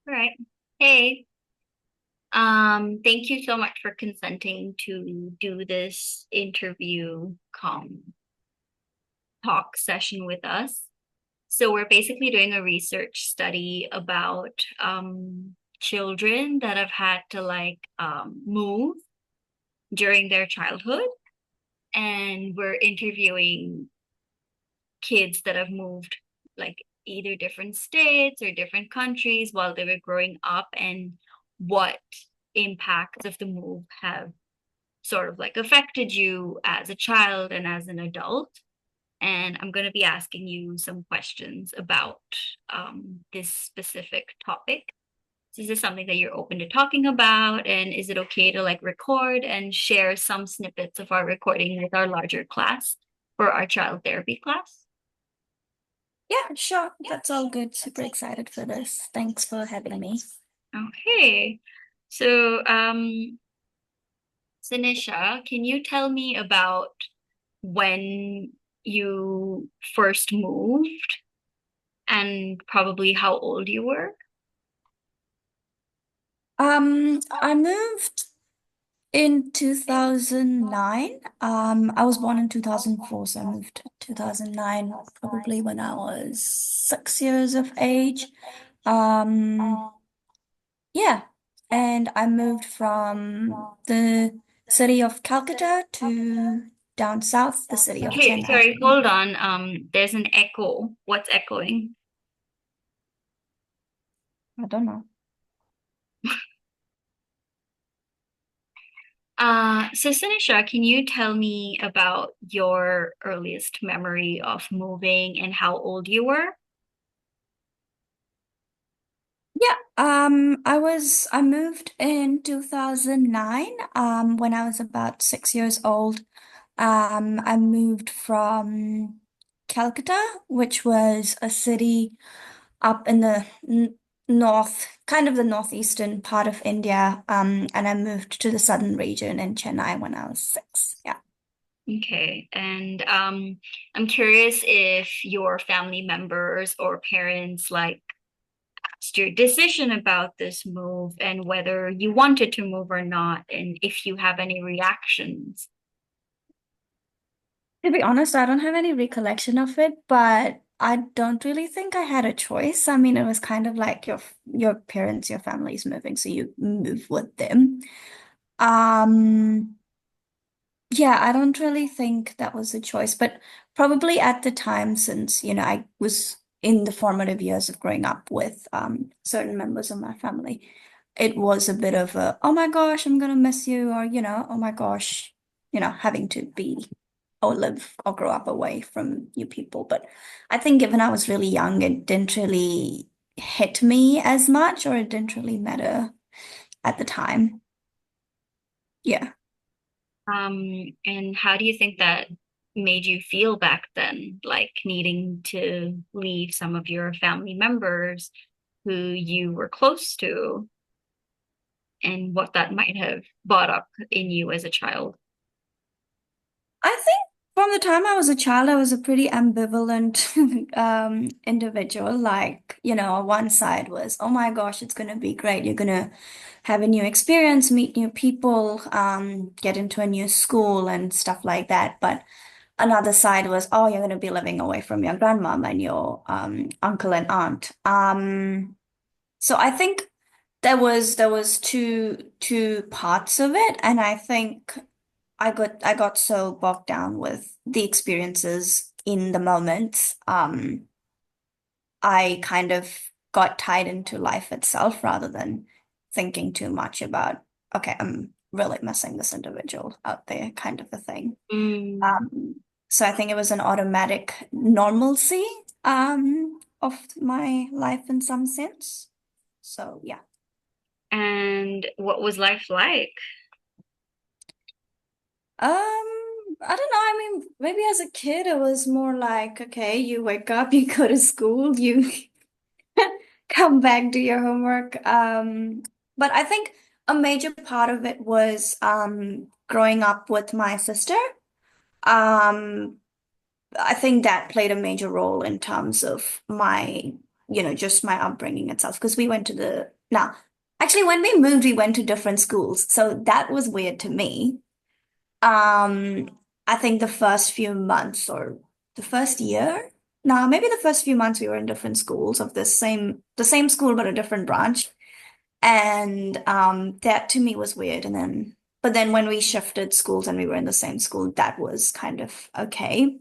All right. Hey, thank you so much for consenting to do this interview talk session with us. So we're basically doing a research study about children that have had to move during their childhood, and we're interviewing kids that have moved like either different states or different countries while they were growing up and what impacts of the move have sort of like affected you as a child and as an adult. And I'm going to be asking you some questions about this specific topic. So is this something that you're open to talking about? And is it okay to like record and share some snippets of our recording with our larger class for our child therapy class? Yeah, sure. That's all good. Super excited for this. Thanks for having me. Okay. So, Sinisha, can you tell me about when you first moved and probably how old you were? I moved in 2009. I was born in 2004, so I moved 2009, probably when I was 6 years of age. Um, yeah, and I moved from the city of Calcutta to down south, the city of Okay, Chennai. sorry, hold on. There's an echo. What's echoing? I don't know. So Sinisha, can you tell me about your earliest memory of moving and how old you were? Yeah, I moved in 2009, when I was about 6 years old. I moved from Calcutta, which was a city up in the n north, kind of the northeastern part of India. And I moved to the southern region in Chennai when I was six. Yeah. Okay, and I'm curious if your family members or parents like asked your decision about this move and whether you wanted to move or not, and if you have any reactions. To be honest, I don't have any recollection of it, but I don't really think I had a choice. I mean, it was kind of like your parents, your family's moving, so you move with them. Um, yeah, I don't really think that was a choice, but probably at the time, since I was in the formative years of growing up with certain members of my family, it was a bit of a, oh my gosh, I'm gonna miss you, or oh my gosh, having to be or live or grow up away from you people. But I think given I was really young, it didn't really hit me as much, or it didn't really matter at the time. Yeah. And how do you think that made you feel back then, like needing to leave some of your family members who you were close to, and what that might have brought up in you as a child? I think from the time I was a child, I was a pretty ambivalent individual. Like, one side was, oh my gosh, it's going to be great. You're going to have a new experience, meet new people, get into a new school and stuff like that. But another side was, oh, you're going to be living away from your grandmom and your uncle and aunt. So I think there was two parts of it, and I think I got so bogged down with the experiences in the moment. I kind of got tied into life itself rather than thinking too much about, okay, I'm really missing this individual out there, kind of a thing. Mm. So I think it was an automatic normalcy of my life in some sense. So yeah. And what was life like? I don't know. I mean, maybe as a kid, it was more like, okay, you wake up, you go to school, you come back, do your homework. But I think a major part of it was growing up with my sister. Um, I think that played a major role in terms of my, just my upbringing itself. Because we went to now, actually, when we moved, we went to different schools. So that was weird to me. Um, I think the first few months or the first year, no, maybe the first few months we were in different schools of the same school, but a different branch. And that to me was weird. But then when we shifted schools and we were in the same school, that was kind of okay.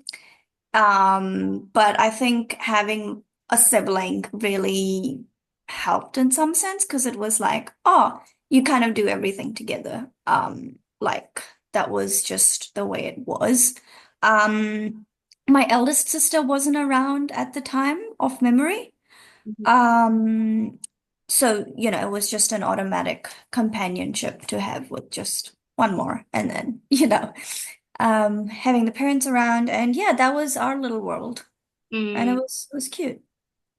But I think having a sibling really helped in some sense because it was like, oh, you kind of do everything together. Like that was just the way it was. Um, my eldest sister wasn't around at the time of memory. Mhm. Um, so, it was just an automatic companionship to have with just one more. And then, having the parents around. And yeah, that was our little world. And it Mm. was cute.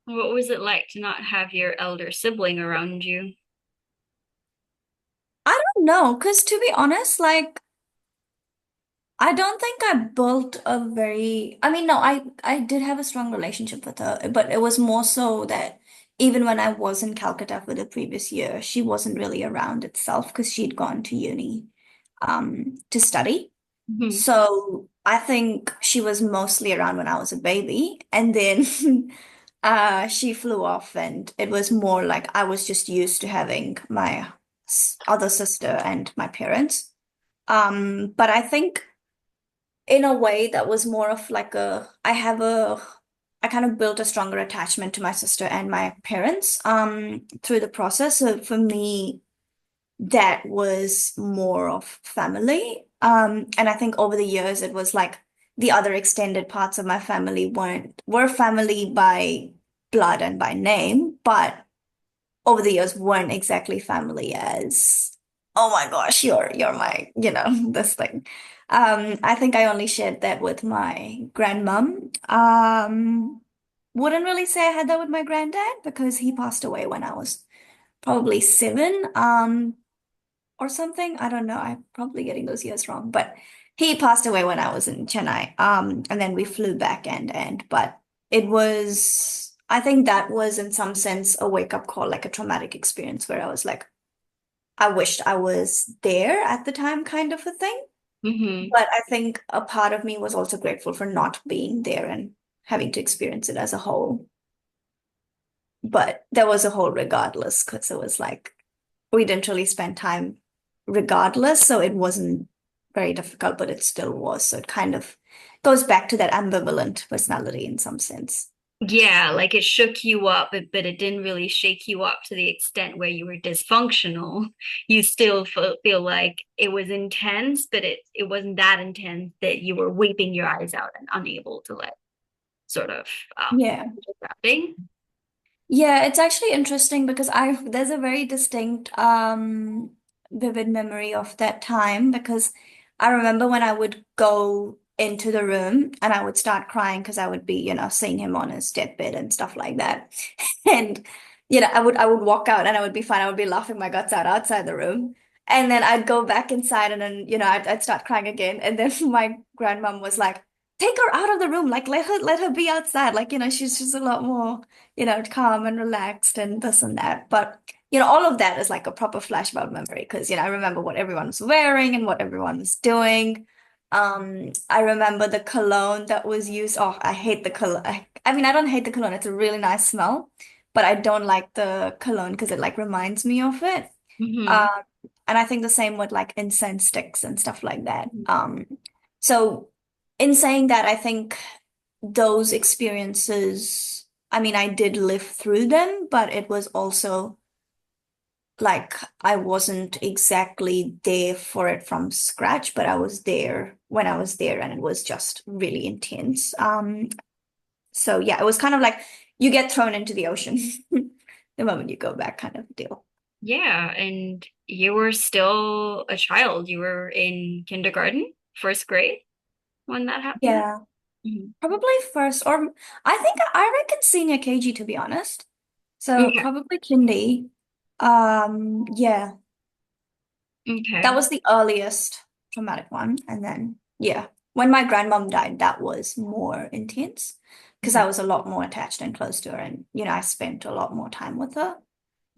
What was it like to not have your elder sibling around you? I don't know, because to be honest, like, I don't think I built I mean, no, I did have a strong relationship with her, but it was more so that even when I was in Calcutta for the previous year, she wasn't really around itself because she'd gone to uni to study. Mhm. So I think she was mostly around when I was a baby, and then she flew off, and it was more like I was just used to having my other sister and my parents. But I think in a way that was more of like I kind of built a stronger attachment to my sister and my parents through the process. So for me, that was more of family. And I think over the years it was like the other extended parts of my family were family by blood and by name, but over the years weren't exactly family as, oh my gosh, you're my, this thing. I think I only shared that with my grandmom. Wouldn't really say I had that with my granddad because he passed away when I was probably 7, or something. I don't know. I'm probably getting those years wrong, but he passed away when I was in Chennai. And then we flew back but I think that was in some sense a wake-up call, like a traumatic experience where I was like, I wished I was there at the time, kind of a thing. Hmm. But I think a part of me was also grateful for not being there and having to experience it as a whole. But there was a whole regardless, because it was like we didn't really spend time regardless, so it wasn't very difficult, but it still was. So it kind of goes back to that ambivalent personality in some sense. Yeah, like it shook you up, but it didn't really shake you up to the extent where you were dysfunctional. You still feel like it was intense, but it wasn't that intense that you were weeping your eyes out and unable to let sort of Yeah. wrapping. Yeah, it's actually interesting because I there's a very distinct vivid memory of that time because I remember when I would go into the room and I would start crying because I would be, seeing him on his deathbed and stuff like that. And I would walk out and I would be fine. I would be laughing my guts out outside the room. And then I'd go back inside and then, I'd start crying again. And then my grandmom was like, take her out of the room, like let her be outside. Like, she's just a lot more calm and relaxed and this and that. But, all of that is like a proper flashbulb memory because, I remember what everyone was wearing and what everyone was doing. I remember the cologne that was used. Oh, I hate the cologne. I mean, I don't hate the cologne. It's a really nice smell, but I don't like the cologne because it like reminds me of it. Hmm. Um, and I think the same with like incense sticks and stuff like that. So in saying that, I think those experiences, I mean, I did live through them, but it was also like I wasn't exactly there for it from scratch, but I was there when I was there, and it was just really intense. So yeah, it was kind of like you get thrown into the ocean the moment you go back, kind of deal. Yeah, and you were still a child. You were in kindergarten, first grade when that happened. Yeah, Hmm. probably first, or I reckon senior KG to be honest. So Okay. probably kindy. Yeah, that Okay. was the earliest traumatic one. And then, yeah, when my grandmom died, that was more intense because I was a lot more attached and close to her, and I spent a lot more time with her.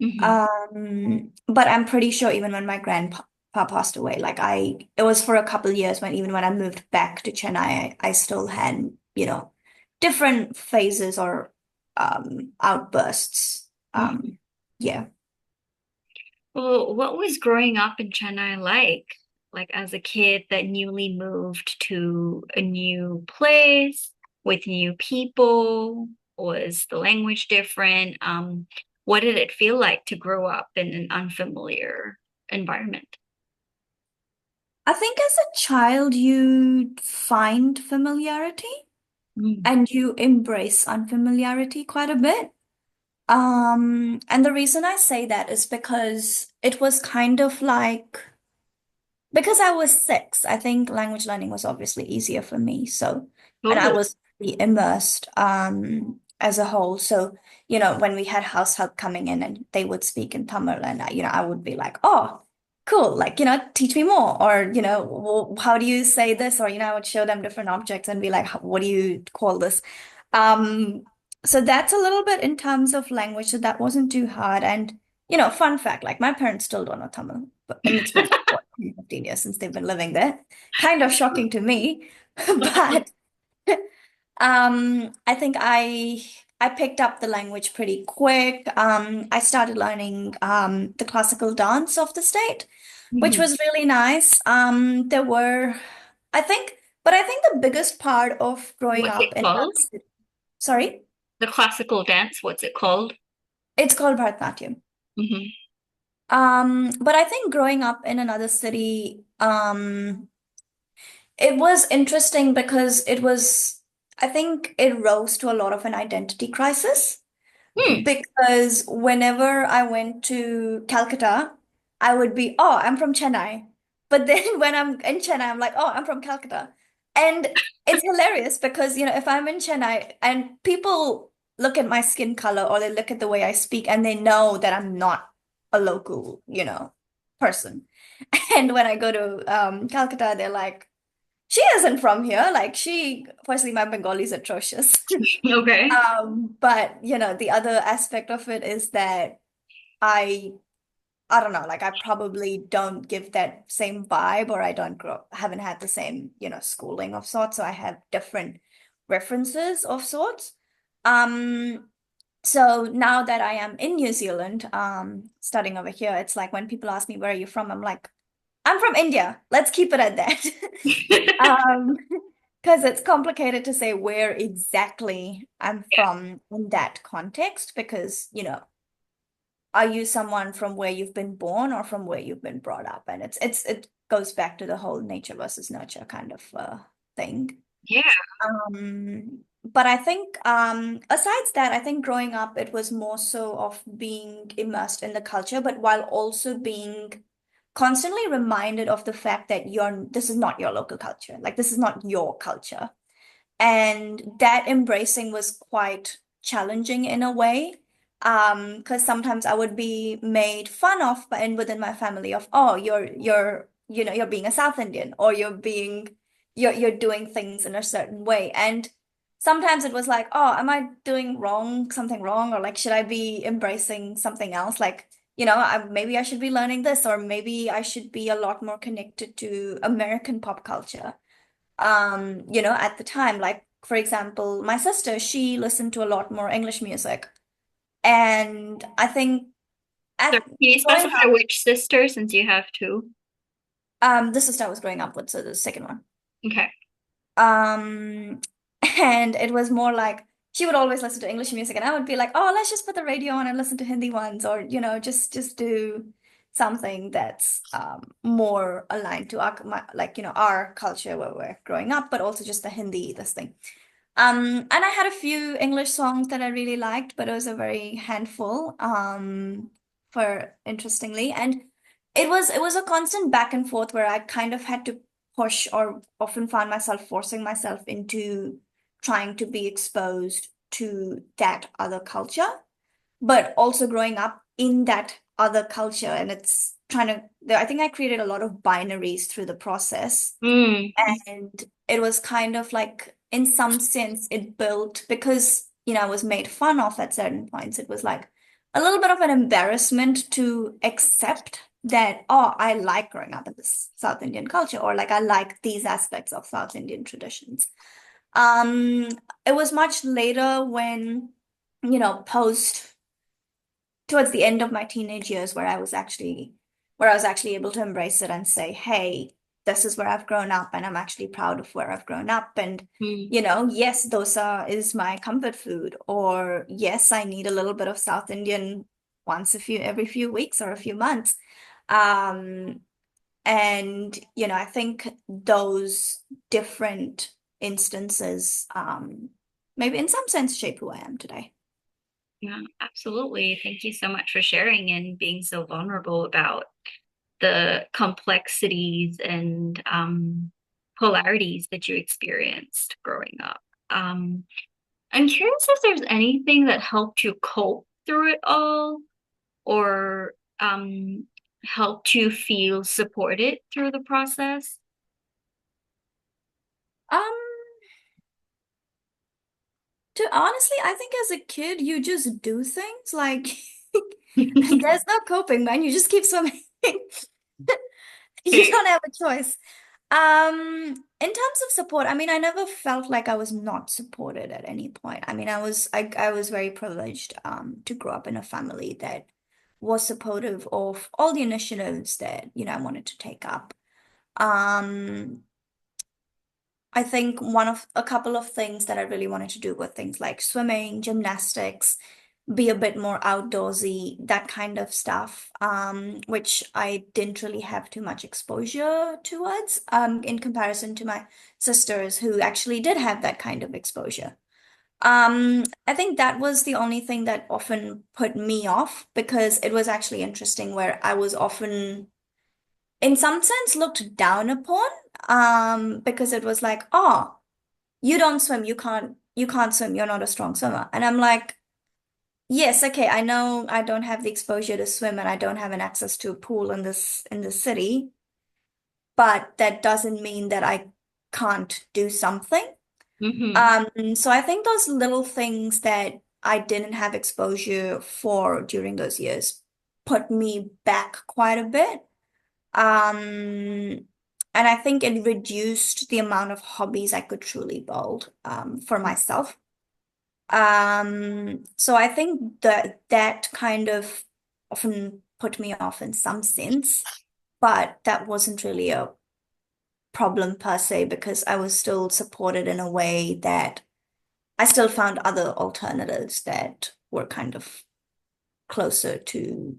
Mm-hmm. But I'm pretty sure even when my grandpa passed away, like it was for a couple years when even when I moved back to Chennai, I still had, different phases or outbursts. Mm-hmm. Yeah. Well, what was growing up in Chennai like? Like as a kid that newly moved to a new place with new people? Was the language different? What did it feel like to grow up in an unfamiliar environment? I think as a child, you find familiarity Mm. and you embrace unfamiliarity quite a bit. And the reason I say that is because it was kind of like, because I was six, I think language learning was obviously easier for me. So, and I Totally. was really immersed as a whole. So, when we had house help coming in and they would speak in Tamil, and I would be like, oh, cool, like, teach me more. Or, how do you say this? Or, I would show them different objects and be like, what do you call this? Um, so that's a little bit in terms of language. So that wasn't too hard. And fun fact, like my parents still don't know Tamil, and it's been what, 15 years since they've been living there. Kind of shocking to me, but I think I picked up the language pretty quick. I started learning the classical dance of the state, which Mhm. was really nice. There were, I think the biggest part of growing What's up it in called? that city, sorry, The classical dance, what's it called? it's called Bharatanatyam. Hmm. But I think growing up in another city, it was interesting because I think it rose to a lot of an identity crisis Hmm. because whenever I went to Calcutta, I would be, oh, I'm from Chennai. But then when I'm in Chennai, I'm like, oh, I'm from Calcutta. And it's hilarious because, if I'm in Chennai and people look at my skin color or they look at the way I speak and they know that I'm not a local, person. And when I go to Calcutta, they're like, she isn't from here. Like firstly, my Bengali is atrocious. Okay. But the other aspect of it is that I I don't know, like I probably don't give that same vibe or I don't haven't had the same, schooling of sorts. So I have different references of sorts. Um, so now that I am in New Zealand, studying over here, it's like when people ask me, where are you from? I'm like, I'm from India. Let's keep it at that. Um, because it's complicated to say where exactly I'm Yeah. from in that context, because, are you someone from where you've been born or from where you've been brought up? And it goes back to the whole nature versus nurture kind of thing. Yeah. But I think asides that, I think growing up it was more so of being immersed in the culture, but while also being constantly reminded of the fact that this is not your local culture. Like this is not your culture. And that embracing was quite challenging in a way. Because sometimes I would be made fun of and within my family of, oh, you're being a South Indian, or you're doing things in a certain way. And sometimes it was like, oh, am I doing something wrong? Or like, should I be embracing something else? Like, maybe I should be learning this, or maybe I should be a lot more connected to American pop culture at the time. Like, for example, my sister, she listened to a lot more English music. And I think So at can you growing specify up, which sister since you have two? the sister I was growing up with, so the second one. Okay. Um, and it was more like she would always listen to English music, and I would be like, oh, let's just put the radio on and listen to Hindi ones, or just do something that's more aligned to our culture where we're growing up, but also just the Hindi, this thing. And I had a few English songs that I really liked, but it was a very handful, for interestingly. And it was a constant back and forth where I kind of had to push or often found myself forcing myself into trying to be exposed to that other culture, but also growing up in that other culture. And I think I created a lot of binaries through the process. Mm. And it was kind of like, in some sense, it built because, I was made fun of at certain points. It was like a little bit of an embarrassment to accept that, oh, I like growing up in this South Indian culture, or like I like these aspects of South Indian traditions. Um, it was much later when, post towards the end of my teenage years where I was actually able to embrace it and say, hey, this is where I've grown up and I'm actually proud of where I've grown up. And, Mm. yes, dosa is my comfort food, or yes, I need a little bit of South Indian every few weeks or a few months. Um, and, I think those different instances, maybe in some sense shape who I am today. Yeah, absolutely. Thank you so much for sharing and being so vulnerable about the complexities and polarities that you experienced growing up. Um, I'm curious if there's anything that helped you cope through it all or helped you feel supported through the process. Um, To honestly, I think as a kid, you just do things like there's no coping, man. You just keep swimming. You don't have a choice. In terms of support, I mean, I never felt like I was not supported at any point. I mean, I was very privileged to grow up in a family that was supportive of all the initiatives that, I wanted to take up. Um, I think a couple of things that I really wanted to do were things like swimming, gymnastics, be a bit more outdoorsy, that kind of stuff, which I didn't really have too much exposure towards, in comparison to my sisters who actually did have that kind of exposure. I think that was the only thing that often put me off because it was actually interesting where I was often in some sense looked down upon, because it was like, oh, you don't swim, you can't swim, you're not a strong swimmer. And I'm like, yes, okay, I know I don't have the exposure to swim and I don't have an access to a pool in this city, but that doesn't mean that I can't do something. Hmm. So I think those little things that I didn't have exposure for during those years put me back quite a bit. Um, and I think it reduced the amount of hobbies I could truly build, for myself. So I think that kind of often put me off in some sense, but that wasn't really a problem per se because I was still supported in a way that I still found other alternatives that were kind of closer to,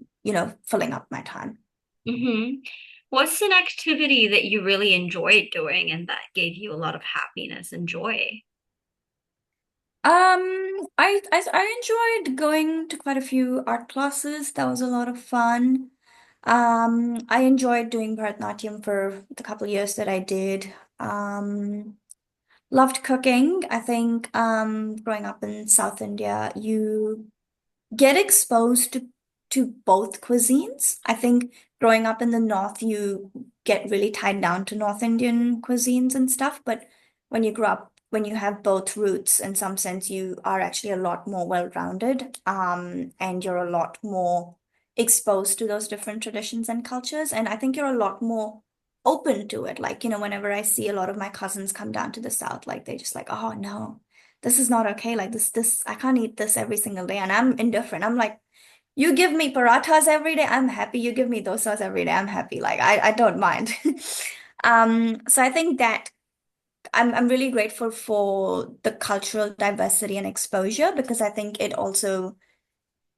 filling up my time. Hmm. What's an activity that you really enjoyed doing and that gave you a lot of happiness and joy? I enjoyed going to quite a few art classes. That was a lot of fun. I enjoyed doing Bharatanatyam for the couple of years that I did. Loved cooking. I think growing up in South India, you get exposed to both cuisines. I think growing up in the North, you get really tied down to North Indian cuisines and stuff. But when you have both roots, in some sense, you are actually a lot more well-rounded, and you're a lot more exposed to those different traditions and cultures. And I think you're a lot more open to it. Like, whenever I see a lot of my cousins come down to the South, like they just like, oh no, this is not okay. Like this, I can't eat this every single day. And I'm indifferent. I'm like, you give me parathas every day, I'm happy. You give me dosas every day, I'm happy. Like I don't mind. So I think that I'm really grateful for the cultural diversity and exposure because I think it also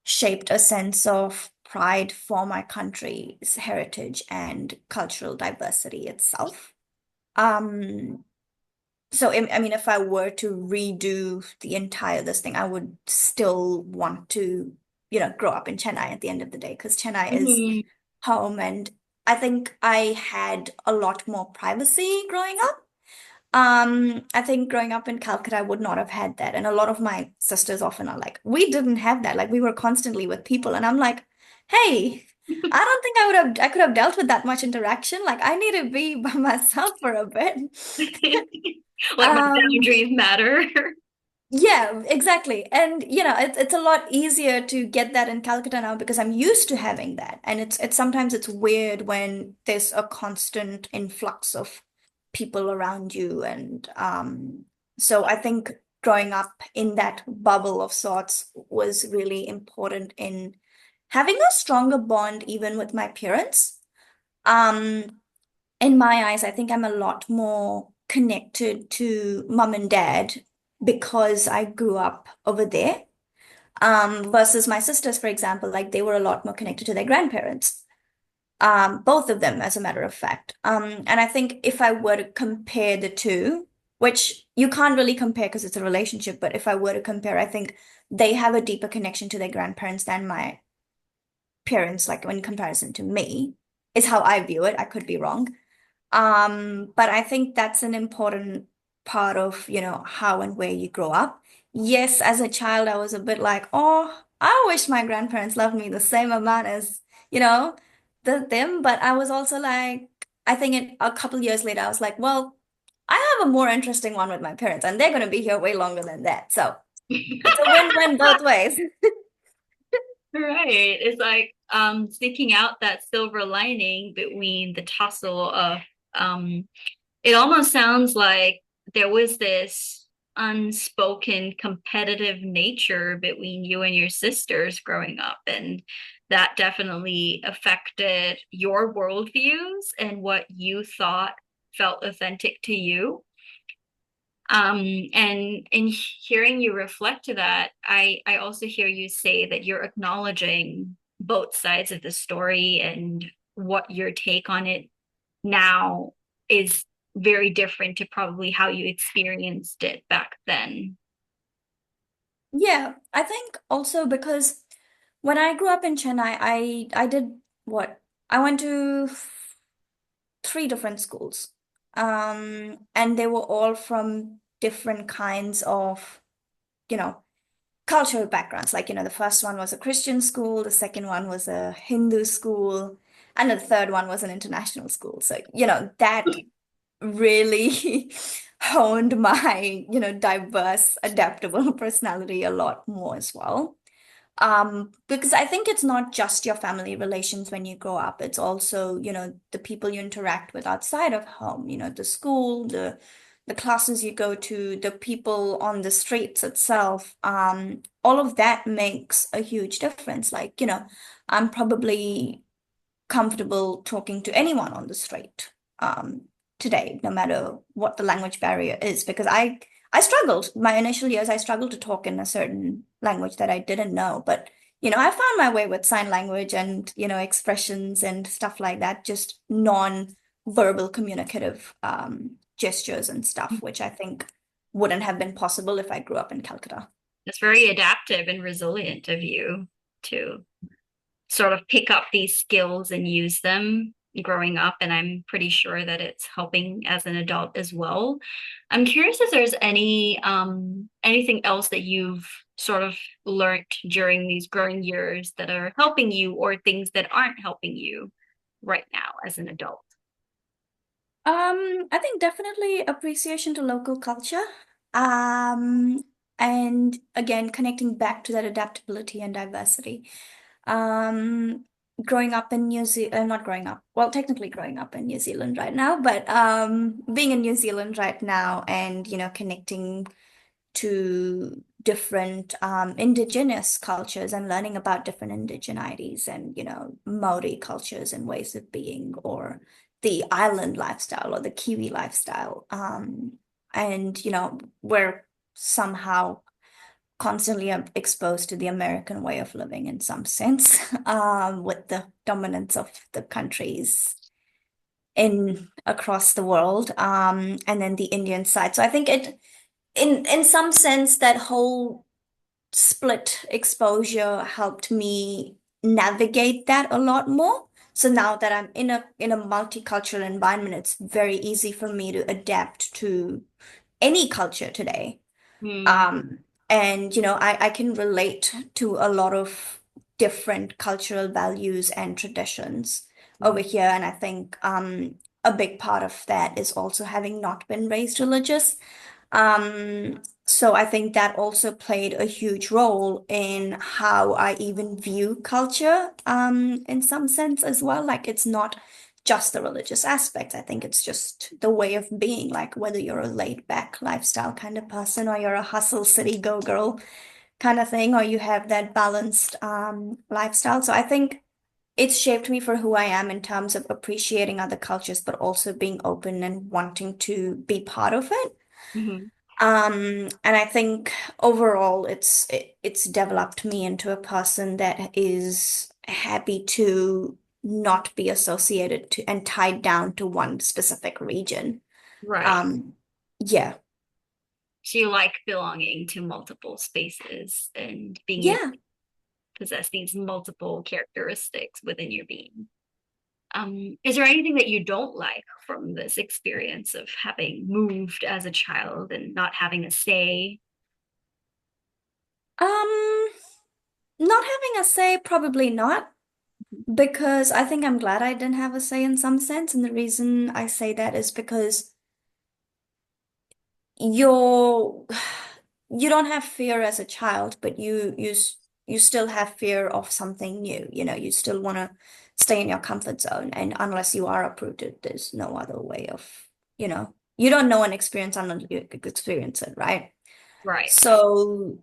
shaped a sense of pride for my country's heritage and cultural diversity itself. Um, so, I mean, if I were to redo the entire this thing, I would still want to, grow up in Chennai at the end of the day because Chennai is Hmm. home, and I think I had a lot more privacy growing up. I think growing up in Calcutta, I would not have had that, and a lot of my sisters often are like, "We didn't have that. Like, we were constantly with people," and I'm like, "Hey." I don't think I could have dealt with that much interaction. Like I need to be by myself for a bit. Like my Um, boundaries matter. yeah, exactly. And it's a lot easier to get that in Calcutta now because I'm used to having that. And it's sometimes it's weird when there's a constant influx of people around you. And so I think growing up in that bubble of sorts was really important in having a stronger bond even with my parents. Um, in my eyes, I think I'm a lot more connected to mum and dad because I grew up over there. Versus my sisters, for example, like they were a lot more connected to their grandparents. Both of them, as a matter of fact. And I think if I were to compare the two, which you can't really compare because it's a relationship, but if I were to compare, I think they have a deeper connection to their grandparents than my parents, like in comparison to me, is how I view it. I could be wrong. But I think that's an important part of, how and where you grow up. Yes, as a child, I was a bit like, oh, I wish my grandparents loved me the same amount as, you know, them. But I was also like, I think a couple years later, I was like, well, I have a more interesting one with my parents, and they're going to be here way longer than that. So it's a win-win both ways. Right. It's like sneaking out that silver lining between the tussle of um it almost sounds like there was this unspoken competitive nature between you and your sisters growing up, and that definitely affected your worldviews and what you thought felt authentic to you. And in hearing you reflect to that, I also hear you say that you're acknowledging both sides of the story, and what your take on it now is very different to probably how you experienced it back then. Yeah, I think also because when I grew up in Chennai, I did what? I went to three different schools. And they were all from different kinds of, you know, cultural backgrounds. Like, the first one was a Christian school, the second one was a Hindu school, and the third one was an international school. So, that really honed my, diverse, adaptable personality a lot more as well. Because I think it's not just your family relations when you grow up. It's also, the people you interact with outside of home, the school, the classes you go to, the people on the streets itself. All of that makes a huge difference. Like, I'm probably comfortable talking to anyone on the street today, no matter what the language barrier is, because I struggled. My initial years, I struggled to talk in a certain language that I didn't know. But, I found my way with sign language and, expressions and stuff like that, just non-verbal communicative gestures and stuff, which I think wouldn't have been possible if I grew up in Calcutta. It's very adaptive and resilient of you to sort of pick up these skills and use them growing up, and I'm pretty sure that it's helping as an adult as well. I'm curious if there's anything else that you've sort of learned during these growing years that are helping you, or things that aren't helping you right now as an adult. I think definitely appreciation to local culture. Um, and again, connecting back to that adaptability and diversity. Um, Growing up in New Zealand, not growing up, well, technically growing up in New Zealand right now, but being in New Zealand right now and, connecting to different indigenous cultures and learning about different indigenities and, Maori cultures and ways of being, or the island lifestyle or the Kiwi lifestyle. And, we're somehow constantly exposed to the American way of living in some sense, with the dominance of the countries in across the world, and then the Indian side. So I think in some sense, that whole split exposure helped me navigate that a lot more. So now that I'm in a multicultural environment, it's very easy for me to adapt to any culture today. Hmm. Um, and I can relate to a lot of different cultural values and traditions over Mhm. here. And I think a big part of that is also having not been raised religious. So I think that also played a huge role in how I even view culture, in some sense as well. Like it's not just the religious aspect. I think it's just the way of being, like whether you're a laid back lifestyle kind of person or you're a hustle city go girl kind of thing, or you have that balanced lifestyle. So I think it's shaped me for who I am in terms of appreciating other cultures, but also being open and wanting to be part of it. Mhm. And I think overall it's developed me into a person that is happy to not be associated to and tied down to one specific region. Right. Um, yeah. So you like belonging to multiple spaces and being able Yeah. to possess these multiple characteristics within your being. Is there anything that you don't like from this experience of having moved as a child and not having a say? Um, Not having a say, probably not, because I think I'm glad I didn't have a say in some sense. And the reason I say that is because you're you don't have fear as a child, but you still have fear of something new. You know, you still want to stay in your comfort zone, and unless you are uprooted, there's no other way of, you don't know an experience unless you experience it, right? Right. So,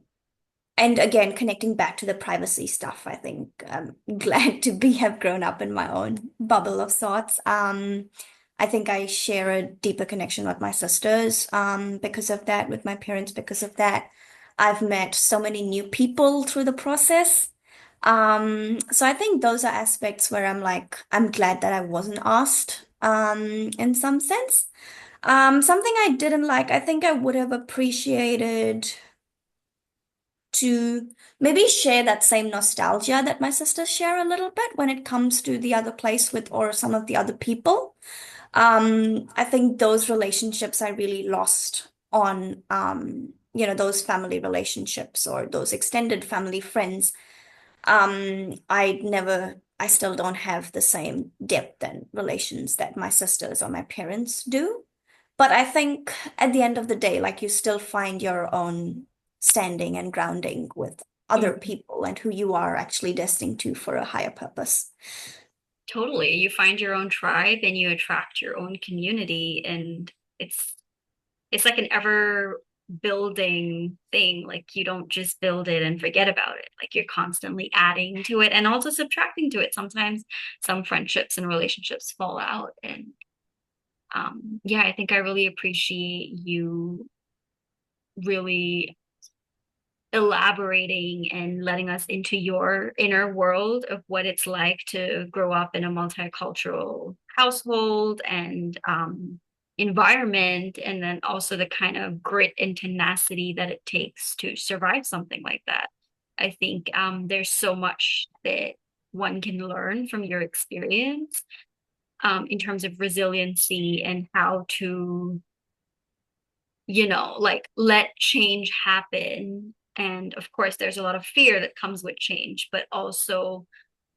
and again, connecting back to the privacy stuff, I think I'm glad to be have grown up in my own bubble of sorts. I think I share a deeper connection with my sisters, because of that, with my parents because of that. I've met so many new people through the process. So I think those are aspects where I'm like, I'm glad that I wasn't asked, in some sense. Something I didn't like, I think I would have appreciated to maybe share that same nostalgia that my sisters share a little bit when it comes to the other place with or some of the other people. I think those relationships I really lost on, those family relationships or those extended family friends. I still don't have the same depth and relations that my sisters or my parents do. But I think at the end of the day, like you still find your own standing and grounding with other Mhm. people and who you are actually destined to for a higher purpose. Totally. You find your own tribe and you attract your own community, and it's it's like an ever building thing. Like you don't just build it and forget about it. Like you're constantly adding to it and also subtracting to it. Sometimes some friendships and relationships fall out. And yeah, I think I really appreciate you really elaborating and letting us into your inner world of what it's like to grow up in a multicultural household and environment, and then also the kind of grit and tenacity that it takes to survive something like that. I think there's so much that one can learn from your experience in terms of resiliency and how to like let change happen. And of course, there's a lot of fear that comes with change, but also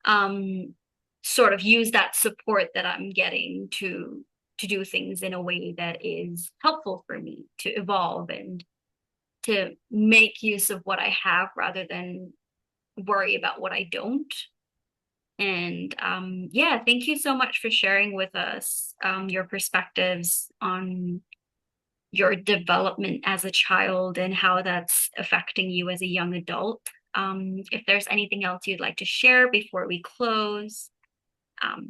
um, sort of use that support that I'm getting to do things in a way that is helpful for me to evolve and to make use of what I have rather than worry about what I don't. And yeah, thank you so much for sharing with us your perspectives on your development as a child and how that's affecting you as a young adult. If there's anything else you'd like to share before we close, um,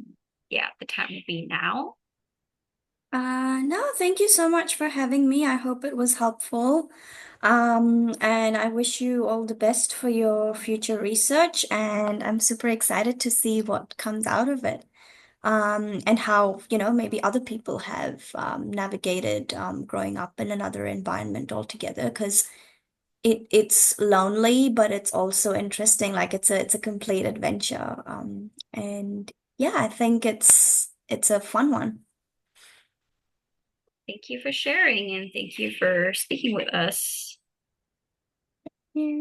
yeah, the time would be now. No, thank you so much for having me. I hope it was helpful. And I wish you all the best for your future research, and I'm super excited to see what comes out of it. And how, maybe other people have navigated growing up in another environment altogether, because it's lonely, but it's also interesting. Like it's a complete adventure. And yeah, I think it's a fun one. Thank you for sharing and thank you for speaking with us. Yeah.